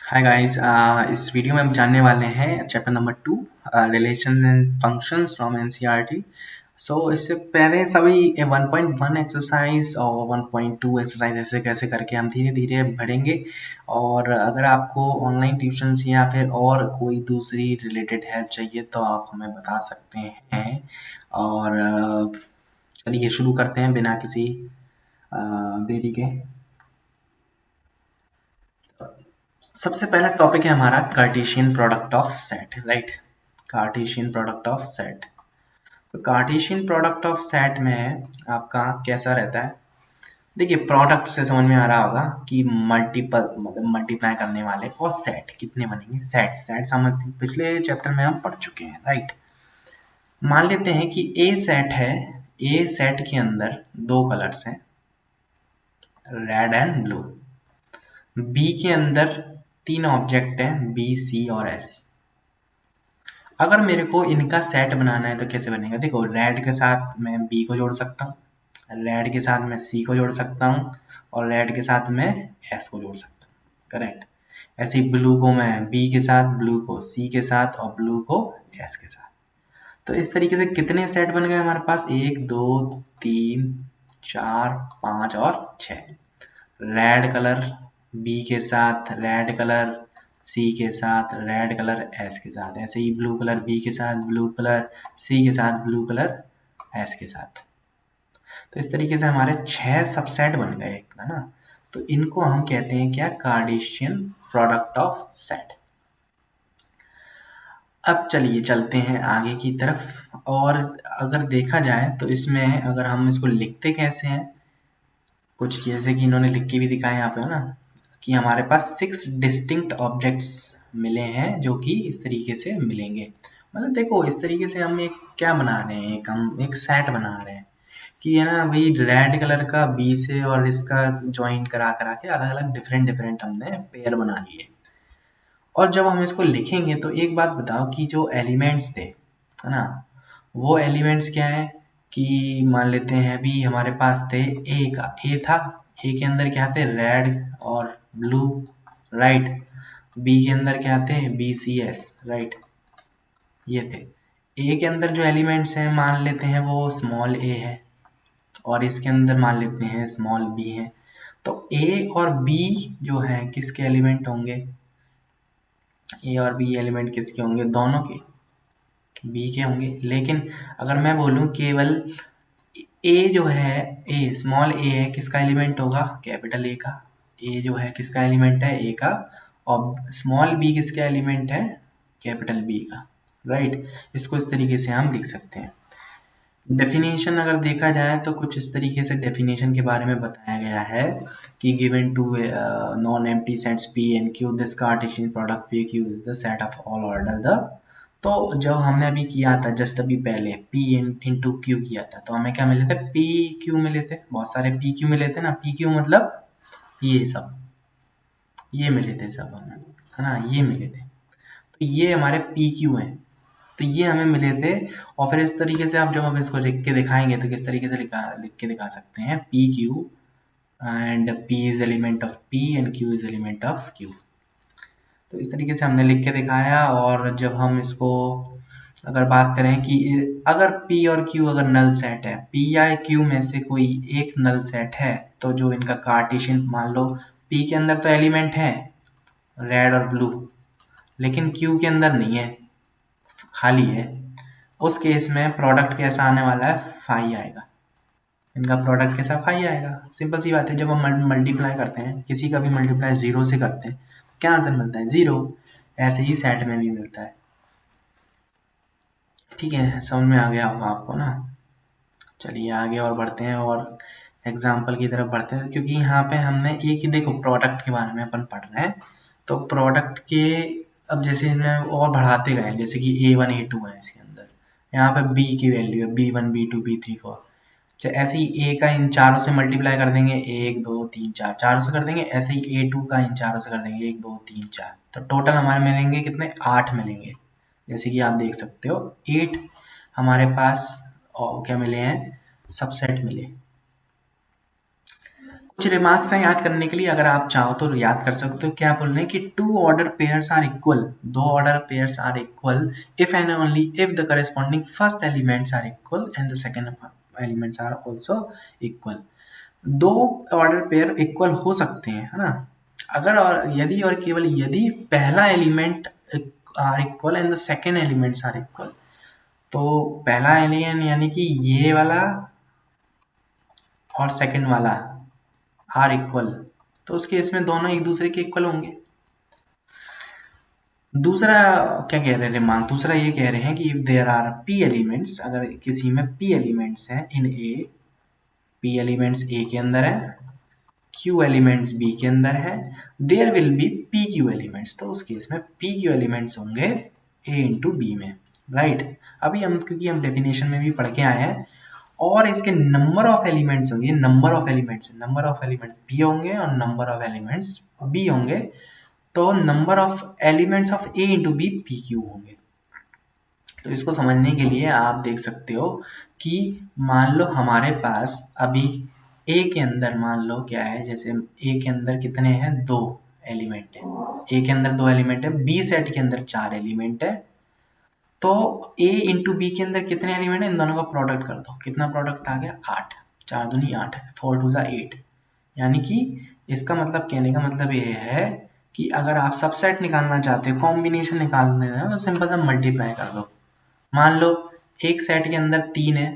Hi guys. इस video में हम जानने वाले हैं chapter number 2, relations and functions from NCERT. So इससे पहले सभी 1.1 एक्सरसाइज और 1.2 एक्सरसाइज ऐसे कैसे करके हम धीरे धीरे बढ़ेंगे। और अगर आपको ऑनलाइन ट्यूशन्स या फिर और कोई दूसरी रिलेटेड हेल्प चाहिए तो आप हमें बता सकते हैं। और चलिए शुरू करते हैं बिना किसी देरी के। सबसे पहला टॉपिक है हमारा Cartesian product of set, right. Cartesian product of set. तो कार्टेशियन प्रोडक्ट ऑफ सेट में आपका कैसा रहता है? देखिए, प्रोडक्ट से समझ में आ रहा होगा कि मल्टीपल मतलब मल्टीप्लाई करने वाले और सेट कितने बनेंगे। सेट सेट समझ पिछले चैप्टर में हम पढ़ चुके हैं, राइट। मान लेते हैं कि ए सेट है। ए सेट के अंदर दो कलर्स हैं, रेड एंड ब्लू। बी के अंदर तीन ऑब्जेक्ट हैं, बी सी और एस। अगर मेरे को इनका सेट बनाना है तो कैसे बनेगा? देखो, रेड के साथ मैं बी को जोड़ सकता हूँ, रेड के साथ मैं सी को जोड़ सकता हूँ और रेड के साथ मैं एस को जोड़ सकता हूँ, करेक्ट। ऐसे ही ब्लू को मैं बी के साथ, ब्लू को सी के साथ और ब्लू को एस के साथ। तो इस तरीके से कितने सेट बन गए हमारे पास? एक, दो, तीन, चार, पाँच और छः। रेड कलर बी के साथ, रेड कलर सी के साथ, रेड कलर एस के साथ। ऐसे ही ब्लू कलर बी के साथ, ब्लू कलर सी के साथ, ब्लू कलर एस के साथ। तो इस तरीके से हमारे 6 सबसेट बन गए, है ना। तो इनको हम कहते हैं क्या? Cartesian product of set. अब चलिए चलते हैं आगे की तरफ। और अगर देखा जाए तो इसमें अगर हम इसको लिखते कैसे हैं, कुछ जैसे कि इन्होंने लिख के भी दिखाया यहाँ पे ना, कि हमारे पास 6 डिस्टिंक्ट ऑब्जेक्ट्स मिले हैं जो कि इस तरीके से मिलेंगे। मतलब देखो, इस तरीके से हम एक क्या बना रहे हैं, हम एक सेट बना रहे हैं कि है ना भाई, रेड कलर का बी से और इसका ज्वाइन करा करा के अलग अलग डिफरेंट डिफरेंट हमने पेयर बना लिए। और जब हम इसको लिखेंगे तो एक बात बताओ कि जो एलिमेंट्स थे, है ना, वो एलिमेंट्स क्या है? कि मान लेते हैं अभी हमारे पास थे ए का, ए था। ए के अंदर क्या थे? रेड और ब्लू, राइट। बी के अंदर क्या थे? B C S, right. ये थे। ए के अंदर जो एलिमेंट्स हैं मान लेते हैं वो स्मॉल ए है, और इसके अंदर मान लेते हैं स्मॉल बी है। तो ए और बी जो है किसके एलिमेंट होंगे? ए और बी एलिमेंट किसके होंगे? दोनों के, बी के होंगे। लेकिन अगर मैं बोलूं केवल ए जो है, ए स्मॉल ए है, किसका एलिमेंट होगा? कैपिटल ए का। ए जो है किसका एलिमेंट है? ए का। और स्मॉल बी किसका एलिमेंट है? कैपिटल बी का, राइट। इसको इस तरीके से हम लिख सकते हैं। डेफिनेशन अगर देखा जाए तो कुछ इस तरीके से डेफिनेशन के बारे में बताया गया है कि given to non empty sets P and Q, this Cartesian product P Q is the set of all ordered. तो जो हमने अभी किया था जस्ट अभी पहले पी इंटू क्यू किया था, तो हमें क्या मिले थे? पी क्यू मिले थे, बहुत सारे पी क्यू मिले थे ना। पी क्यू मतलब ये सब, ये मिले थे सब हमें, है ना, ये मिले थे। तो ये हमारे पी क्यू हैं, तो ये हमें मिले थे। और फिर इस तरीके से आप जब हम इसको लिख के दिखाएंगे तो किस तरीके से लिख के दिखा सकते हैं? P Q and P is element of P and Q is element of Q. तो इस तरीके से हमने लिख के दिखाया। और जब हम इसको अगर बात करें कि अगर P और Q अगर नल सेट है, P या Q में से कोई एक नल सेट है, तो जो इनका कार्टेशियन, मान लो P के अंदर तो एलिमेंट है रेड और ब्लू, लेकिन Q के अंदर नहीं है, खाली है। उस केस में प्रोडक्ट कैसा आने वाला है? फाई आएगा। इनका प्रोडक्ट कैसा? फाई आएगा। सिंपल सी बात है, जब हम मल्टीप्लाई करते हैं, किसी का भी मल्टीप्लाई जीरो से करते हैं तो क्या आंसर मिलता है? जीरो। ऐसे ही सेट में भी मिलता है। ठीक है, समझ में आ गया होगा आपको ना। चलिए आगे और बढ़ते हैं और एग्जाम्पल की तरफ बढ़ते हैं, क्योंकि यहाँ पे हमने एक ही, देखो, प्रोडक्ट के बारे में अपन पढ़ रहे हैं। तो प्रोडक्ट के अब जैसे इसमें और बढ़ाते गए, जैसे कि A1 A2 है इसके अंदर, यहाँ पे B की वैल्यू है B1 B2 B3 4। अच्छा, ऐसे ही A का इन चारों से मल्टीप्लाई कर देंगे, एक दो तीन चार, चारों से कर देंगे। ऐसे ही A2 का इन चारों से कर देंगे, एक दो तीन चार। तो टोटल हमारे मिलेंगे कितने? 8 मिलेंगे। जैसे कि आप देख सकते हो 8 हमारे पास और क्या मिले हैं? सबसेट मिले। कुछ रिमार्क्स हैं याद करने के लिए, अगर आप चाहो तो याद कर सकते हो। क्या बोल रहे हैं कि two order pairs are equal, दो order pairs are equal if and only if the corresponding first elements are equal and the second elements are also equal. दो ऑर्डर पेयर इक्वल हो सकते हैं, है ना, अगर और यदि और केवल यदि पहला element are equal and the second elements are equal. तो पहला एलिमेंट यानी कि ये वाला और सेकंड वाला आर इक्वल, तो उस केस में दोनों एक दूसरे के इक्वल होंगे। दूसरा क्या कह रहे हैं रिमार्क, दूसरा ये कह रहे हैं कि if there are P elements, अगर किसी में पी एलिमेंट्स हैं इन ए, पी एलिमेंट्स ए के अंदर है, क्यू एलिमेंट्स बी के अंदर है, there will be P Q elements, तो उस केस में पी क्यू एलिमेंट्स होंगे ए इंटू बी में, राइट। अभी हम क्योंकि हम डेफिनेशन में भी पढ़ के आए हैं, और इसके नंबर ऑफ एलिमेंट्स होंगे, नंबर ऑफ एलिमेंट्स बी होंगे और नंबर ऑफ एलिमेंट्स बी होंगे, तो number of elements of A into B P Q होंगे। तो इसको समझने के लिए आप देख सकते हो कि मान लो हमारे पास अभी ए के अंदर मान लो क्या है, जैसे ए के अंदर कितने हैं, दो एलिमेंट है, ए के अंदर दो एलिमेंट है, बी सेट के अंदर चार एलिमेंट है, तो ए इंटू बी के अंदर कितने एलिमेंट है, इन दोनों का प्रोडक्ट कर दो, कितना प्रोडक्ट आ गया, आठ, चार दूनी आठ है, फोर टू ज़ा एट। यानी कि इसका मतलब, कहने का मतलब ये है कि अगर आप सबसेट निकालना चाहते हो, कॉम्बिनेशन निकालने हैं, तो सिंपल सा मल्टीप्लाई कर दो। मान लो एक सेट के अंदर तीन है,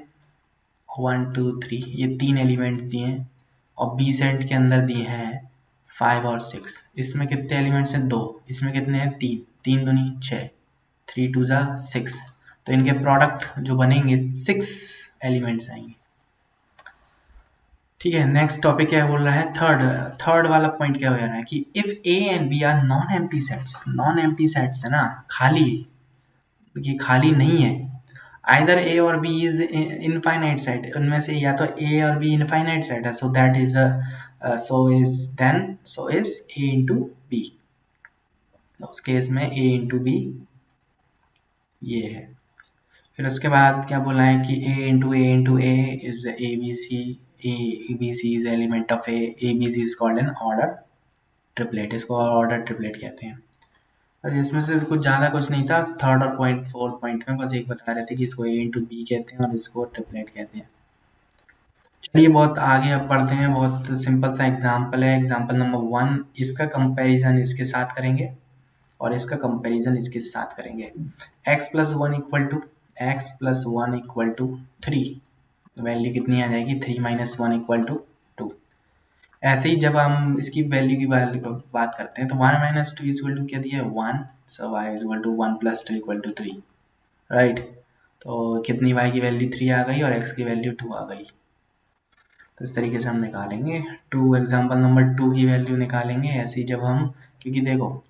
वन टू थ्री, ये तीन एलिमेंट्स दिए हैं, और बी सेट के अंदर दिए हैं फाइव और सिक्स। इसमें कितने एलिमेंट्स हैं, दो, इसमें कितने हैं, तीन, तीन दूनी छः, थ्री टू ज़ा सिक्स, तो इनके प्रोडक्ट जो बनेंगे सिक्स एलिमेंट्स आएंगे। ठीक है, नेक्स्ट टॉपिक क्या बोल रहा है, थर्ड, थर्ड वाला पॉइंट क्या हो रहा है कि if A and B are non empty sets, non empty sets है ना, खाली, ये खाली नहीं है, आइदर ए और बी इज इनफाइनाइट सेट, उनमें से या तो ए और बी इनफाइनाइट सेट है, so that is so is A into B, उस केस में ए इंटू बी ये है। फिर उसके बाद क्या बोला है कि A is A B C, A B C is element of A B C is called an order triplet, इसको ऑर्डर ट्रिपलेट कहते हैं। और इसमें से कुछ ज़्यादा कुछ नहीं था, थर्ड और पॉइंट फोर्थ पॉइंट में बस एक बता रहे थे कि इसको ए इंटू बी कहते हैं और इसको ट्रिपलेट कहते हैं। चलिए बहुत आगे अब बढ़ते हैं, बहुत सिंपल सा एग्जाम्पल है, एग्जाम्पल नंबर वन, इसका कंपैरिजन इसके साथ करेंगे और इसका कंपैरिजन इसके साथ करेंगे। x plus one equal to, x plus one equal to three, value कितनी आ जाएगी, three minus one equal to two. ऐसे ही जब हम इसकी वैल्यू की बात करते हैं तो one minus two equal to क्या दिया है, one, so y equal to one plus two equal to three, right. तो कितनी y की वैल्यू थ्री आ गई और x की वैल्यू टू आ गई। तो इस तरीके से हम निकालेंगे टू, एग्जाम्पल नंबर टू की वैल्यू निकालेंगे ऐसे ही जब हम, क्योंकि देखो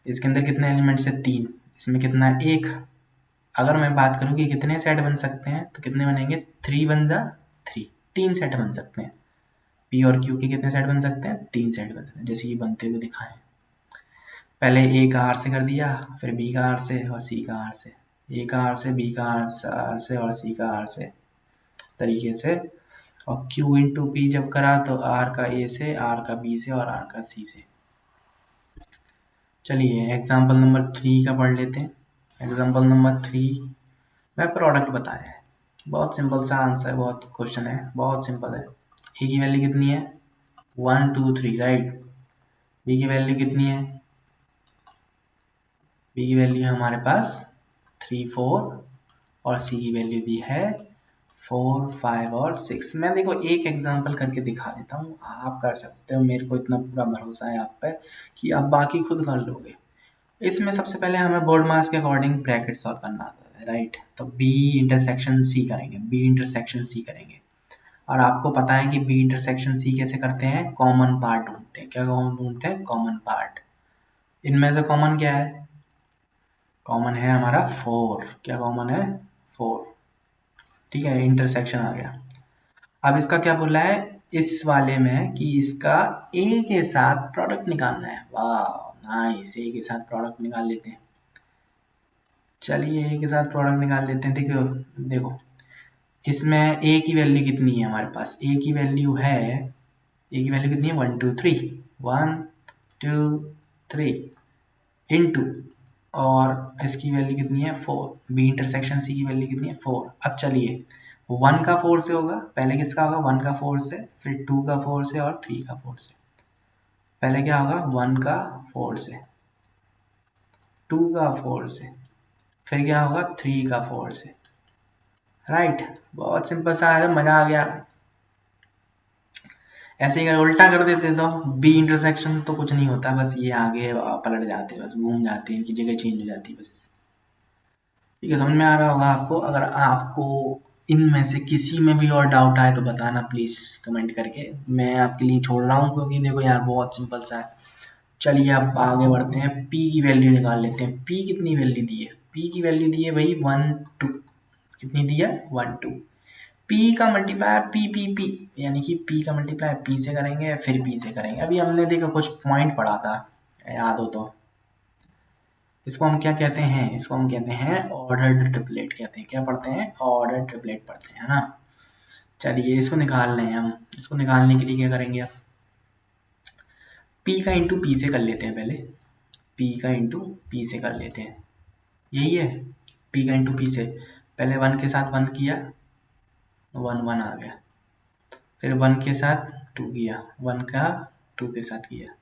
इसके अंदर कितने एलिमेंट्स है, तीन, इसमें कितना है, एक। अगर मैं बात करूँ कि कितने सेट बन सकते हैं तो कितने बनेंगे, थ्री वन जा थ्री, तीन सेट बन सकते हैं। पी और क्यू के कितने सेट बन सकते हैं, तीन सेट बन सकते हैं, जैसे कि बनते हुए दिखाएं। पहले ए का आर से कर दिया, फिर बी का आर से और सी का आर से, ए का आर से, बी का आर से और सी का आर से, तरीके से। और क्यू इंटू पी जब करा तो आर का ए से, आर का बी से और आर का सी से। चलिए एग्जाम्पल नंबर थ्री का पढ़ लेते हैं। एग्जाम्पल नंबर थ्री में प्रोडक्ट बताया है, बहुत सिंपल सा आंसर है, बहुत क्वेश्चन है, बहुत सिंपल है। ए की वैल्यू कितनी है, one two three, right. B की वैल्यू कितनी है, बी की वैल्यू है हमारे पास थ्री फोर, और सी की वैल्यू दी है फोर फाइव और सिक्स। मैं देखो एक एग्जांपल करके दिखा देता हूँ, आप कर सकते हो, मेरे को इतना पूरा भरोसा है आप पे कि आप बाकी खुद कर लोगे। इसमें सबसे पहले हमें बोर्ड मास के अकॉर्डिंग ब्रैकेट सॉल्व करना आता है, राइट। तो बी इंटरसेक्शन सी करेंगे, बी इंटरसेक्शन सी करेंगे, और आपको पता है कि बी इंटरसेक्शन सी कैसे करते हैं, कॉमन पार्ट ढूंढते हैं। क्या कॉमन ढूंढते हैं, कॉमन पार्ट। इनमें से कॉमन क्या है, कॉमन है हमारा फोर, क्या कॉमन है, फोर, ठीक है, इंटरसेक्शन आ गया। अब इसका क्या बोला है इस वाले में कि इसका ए के साथ प्रोडक्ट निकालना है, वाह नाइस, ए के साथ प्रोडक्ट निकाल लेते हैं। चलिए ए के साथ प्रोडक्ट निकाल लेते हैं। देखो देखो इसमें ए की वैल्यू कितनी है हमारे पास, ए की वैल्यू है ए की वैल्यू कितनी है 1 2 3, 1 2 3 इनटू, और इसकी वैल्यू कितनी है 4, बी इंटरसेक्शन सी की वैल्यू कितनी है 4। अब चलिए 1 का 4 से होगा, पहले किसका होगा 1 का 4 से, फिर 2 का 4 से और 3 का 4 से। पहले क्या होगा 1 का 4 से, 2 का 4 से, फिर क्या होगा 3 का 4 से। राइट, बहुत सिंपल सा है, मजा आ गया। ऐसे ही अगर उल्टा कर देते तो बी इंटरसेक्शन तो कुछ नहीं होता, बस ये आगे पलट जाते, बस घूम जाते, इनकी जगह चेंज हो जाती बस। ठीक है, समझ में आ रहा होगा आपको। अगर आपको इनमें से किसी में भी और डाउट आए तो बताना प्लीज़ कमेंट करके, मैं आपके लिए छोड़ रहा हूँ, क्योंकि देखो यार बहुत सिंपल सा है। चलिए अब आगे बढ़ते हैं, पी की वैल्यू निकाल लेते हैं। पी कितनी वैल्यू दी है, पी की वैल्यू दी है भाई 1 2, कितनी दी है 1 2। पी का मल्टीप्लाई पी पी पी, यानी कि पी का मल्टीप्लाई पी से करेंगे, फिर पी से करेंगे। अभी हमने देखा कुछ पॉइंट पढ़ा था, याद हो तो। इसको हम क्या कहते हैं, इसको हम कहते हैं ऑर्डर्ड ट्रिपलेट कहते हैं। क्या पढ़ते हैं, ऑर्डर्ड ट्रिपलेट पढ़ते हैं, है ना। चलिए इसको निकाल लें हम। इसको निकालने के लिए क्या करेंगे, आप पी का इंटू पी से कर लेते हैं पहले। पी का इंटू पी से कर लेते हैं, यही है। पी का इंटू पी से पहले 1 के साथ 1 किया, 1 1 आ गया। फिर 1 के साथ 2 किया, 1 का 2 के साथ किया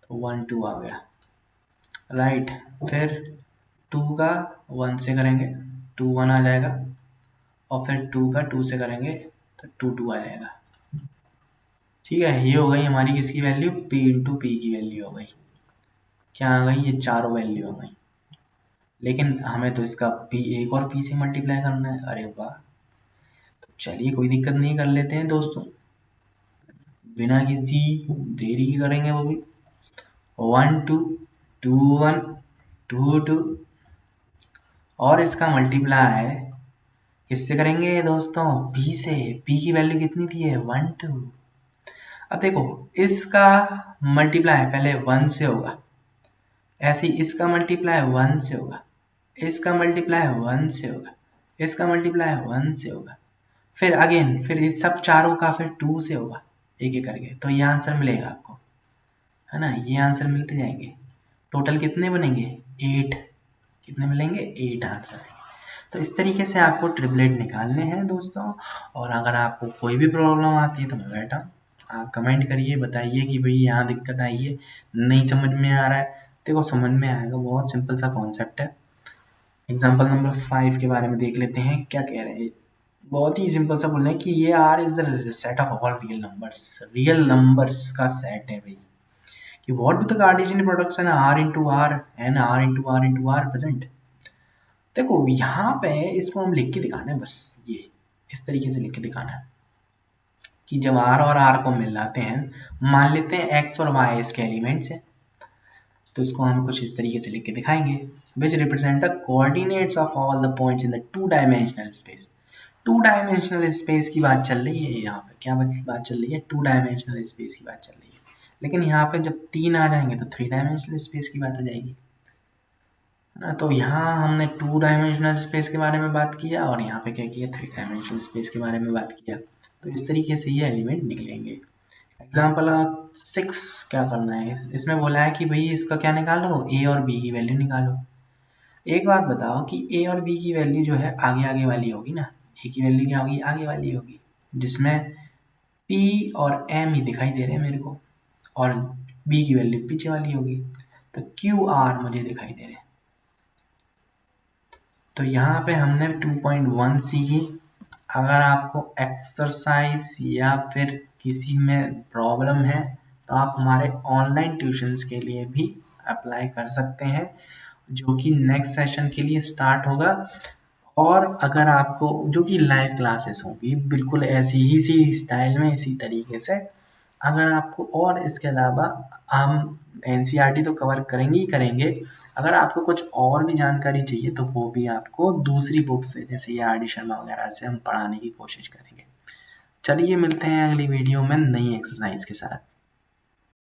तो 1 2 आ गया। राइट, फिर 2 का 1 से करेंगे 2 1 आ जाएगा, और फिर 2 का 2 से करेंगे तो 2 2 आ जाएगा। ठीक है, ये हो गई हमारी किसकी वैल्यू, p इंटू पी की वैल्यू हो गई। क्या आ गई, ये चारों वैल्यू हो गई। लेकिन हमें तो इसका p एक और p से मल्टीप्लाई करना है। अरे वाह, तो चलिए कोई दिक्कत नहीं, कर लेते हैं दोस्तों, बिना किसी देरी की करेंगे वो भी। 1 2 2 1 2 2, और इसका मल्टीप्लाई किससे करेंगे दोस्तों, p से। p की वैल्यू कितनी थी है 1 2। अब देखो इसका मल्टीप्लाई पहले 1 से होगा, ऐसे ही इसका मल्टीप्लाई 1 से होगा, इसका मल्टीप्लाई 1 से होगा, इसका मल्टीप्लाई 1 से होगा, फिर अगेन फिर इन सब चारों का फिर 2 से होगा, एक एक करके। तो ये आंसर मिलेगा आपको, है ना, ये आंसर मिलते जाएंगे। टोटल कितने बनेंगे 8, कितने मिलेंगे 8 आंसर। तो इस तरीके से आपको ट्रिपलेट निकालने हैं दोस्तों। और अगर आपको कोई भी प्रॉब्लम आती है तो मैं बैठा हूँ, आप कमेंट करिए, बताइए कि भाई यहाँ दिक्कत आई है, नहीं समझ में आ रहा है। देखो समझ में आएगा, बहुत सिंपल सा कॉन्सेप्ट है। एग्जाम्पल नंबर 5 के बारे में देख लेते हैं, क्या कह रहे हैं। बहुत ही सिंपल सा बोल रहे हैं कि ये R is the set of all real numbers का सेट है भाई। कि what do the Cartesian products and R into R and R into R present. देखो यहाँ पे इसको हम लिख के दिखाना है, बस ये इस तरीके से लिख के दिखाना है कि जब आर और आर को मिलाते हैं, मान लेते हैं एक्स और वाई इसके एलिमेंट्स हैं, तो इसको हम कुछ इस तरीके से लिख के दिखाएंगे, which represent the coordinates of all the points in the 2 dimensional space. 2 dimensional space की बात चल रही है यहाँ पे, क्या बात चल रही है, 2 डायमेंशनल स्पेस की बात चल रही है। लेकिन यहाँ पे जब 3 आ जाएंगे तो 3 डायमेंशनल स्पेस की बात हो जाएगी ना। तो यहाँ हमने 2 डायमेंशनल स्पेस के बारे में बात किया, और यहाँ पे क्या किया 3 डायमेंशनल स्पेस के बारे में बात किया। तो इस तरीके से ये एलिमेंट निकलेंगे। एग्जाम्पल 6 क्या करना है, इसमें बोला है कि भाई इसका क्या निकालो, ए और बी की वैल्यू निकालो। एक बात बताओ कि ए और बी की वैल्यू जो है आगे आगे वाली होगी ना, ए की वैल्यू क्या होगी, आगे वाली होगी, जिसमें पी और एम ही दिखाई दे रहे हैं मेरे को, और बी की वैल्यू पीछे वाली होगी, तो क्यू आर मुझे दिखाई दे रहे हैं। तो यहाँ पे हमने 2.1 सीखी। अगर आपको एक्सरसाइज या फिर किसी में प्रॉब्लम है तो आप हमारे ऑनलाइन ट्यूशन्स के लिए भी अप्लाई कर सकते हैं, जो कि नेक्स्ट सेशन के लिए स्टार्ट होगा। और अगर आपको जो कि लाइव क्लासेस होंगी बिल्कुल ऐसी ही सी स्टाइल में, इसी तरीके से। अगर आपको और इसके अलावा हम एनसीईआरटी तो कवर करेंगे ही करेंगे, अगर आपको कुछ और भी जानकारी चाहिए तो वो भी आपको दूसरी बुक्स से, जैसे ये आर डी शर्मा वगैरह से हम पढ़ाने की कोशिश करेंगे। चलिए मिलते हैं अगली वीडियो में नई एक्सरसाइज के साथ।